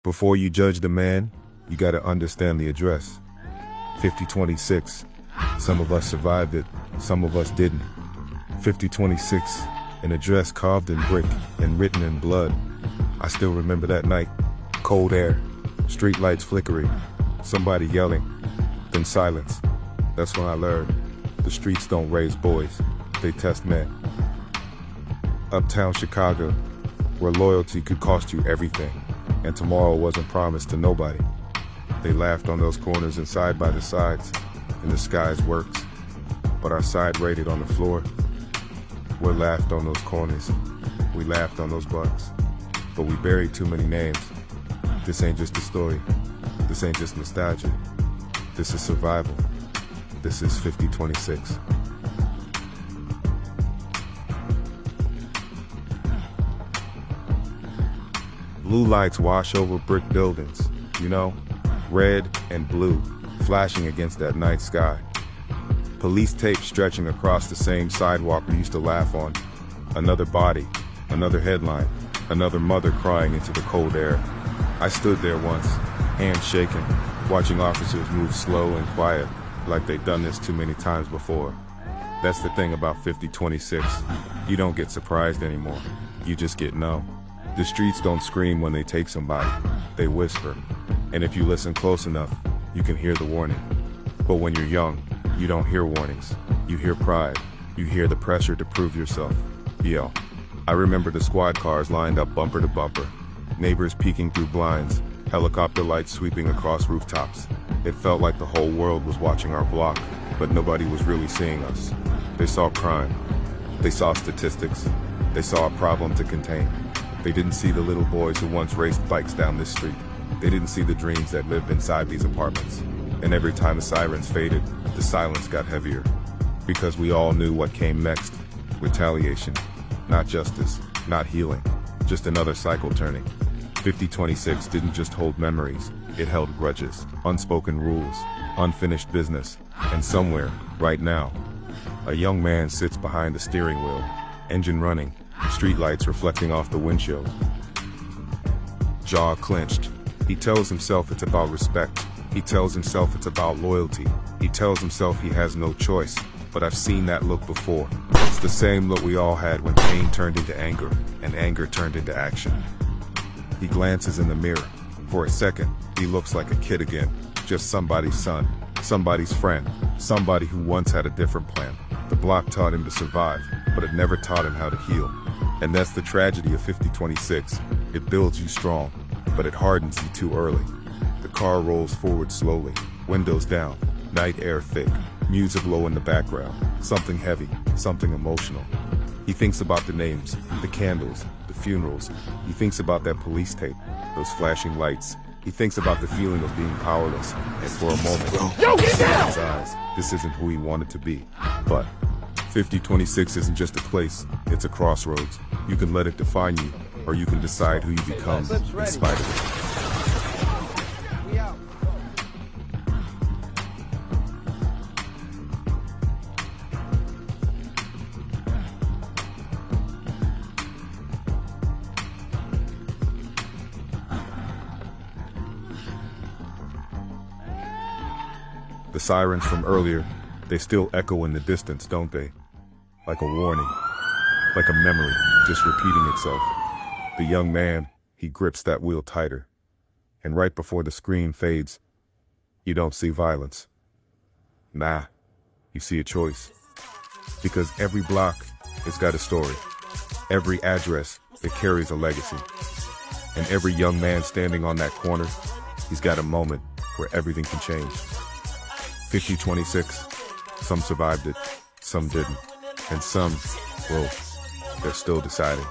Before you judge the man, you gotta understand the address. 5026. Some of us survived it, some of us didn't. 5026, an address carved in brick and written in blood. I still remember that night. Cold air, street lights flickering, somebody yelling, then silence. That's when I learned the streets don't raise boys, they test men. Uptown Chicago, where loyalty could cost you everything, and tomorrow wasn't promised to nobody. They laughed on those corners and side by the sides, and the skies worked, but our side rated on the floor. We laughed on those corners, we laughed on those bucks, but we buried too many names. This ain't just a story, this ain't just nostalgia, this is survival, this is 5026. Blue lights wash over brick buildings, you know, red and blue, flashing against that night sky. Police tape stretching across the same sidewalk we used to laugh on. Another body, another headline, another mother crying into the cold air. I stood there once, hands shaking, watching officers move slow and quiet, like they'd done this too many times before. That's the thing about 5026. You don't get surprised anymore, you just get numb. The streets don't scream when they take somebody, they whisper. And if you listen close enough, you can hear the warning. But when you're young, you don't hear warnings. You hear pride. You hear the pressure to prove yourself. Yo, I remember the squad cars lined up bumper to bumper. Neighbors peeking through blinds, helicopter lights sweeping across rooftops. It felt like the whole world was watching our block, but nobody was really seeing us. They saw crime. They saw statistics. They saw a problem to contain. They didn't see the little boys who once raced bikes down this street. They didn't see the dreams that lived inside these apartments. And every time the sirens faded, the silence got heavier. Because we all knew what came next. Retaliation. Not justice. Not healing. Just another cycle turning. 5026 didn't just hold memories. It held grudges, unspoken rules, unfinished business. And somewhere, right now, a young man sits behind the steering wheel, engine running, streetlights reflecting off the windshield. Jaw clenched. He tells himself it's about respect. He tells himself it's about loyalty. He tells himself he has no choice. But I've seen that look before. It's the same look we all had when pain turned into anger, and anger turned into action. He glances in the mirror. For a second, he looks like a kid again. Just somebody's son, somebody's friend, somebody who once had a different plan. The block taught him to survive, but it never taught him how to heal. And that's the tragedy of 5026. It builds you strong, but it hardens you too early. The car rolls forward slowly, windows down, night air thick, music low in the background, something heavy, something emotional. He thinks about the names, the candles, the funerals. He thinks about that police tape, those flashing lights. He thinks about the feeling of being powerless, and for a moment, Yo, get down! in his eyes, this isn't who he wanted to be. But 5026 isn't just a place, it's a crossroads. You can let it define you, or you can decide who you become in spite of it. The sirens from earlier, they still echo in the distance, don't they? Like a warning, like a memory, just repeating itself. The young man, he grips that wheel tighter. And right before the screen fades, you don't see violence. Nah, you see a choice. Because every block has got a story. Every address, it carries a legacy. And every young man standing on that corner, he's got a moment where everything can change. 5026, some survived it, some didn't, and some, well, they're still deciding.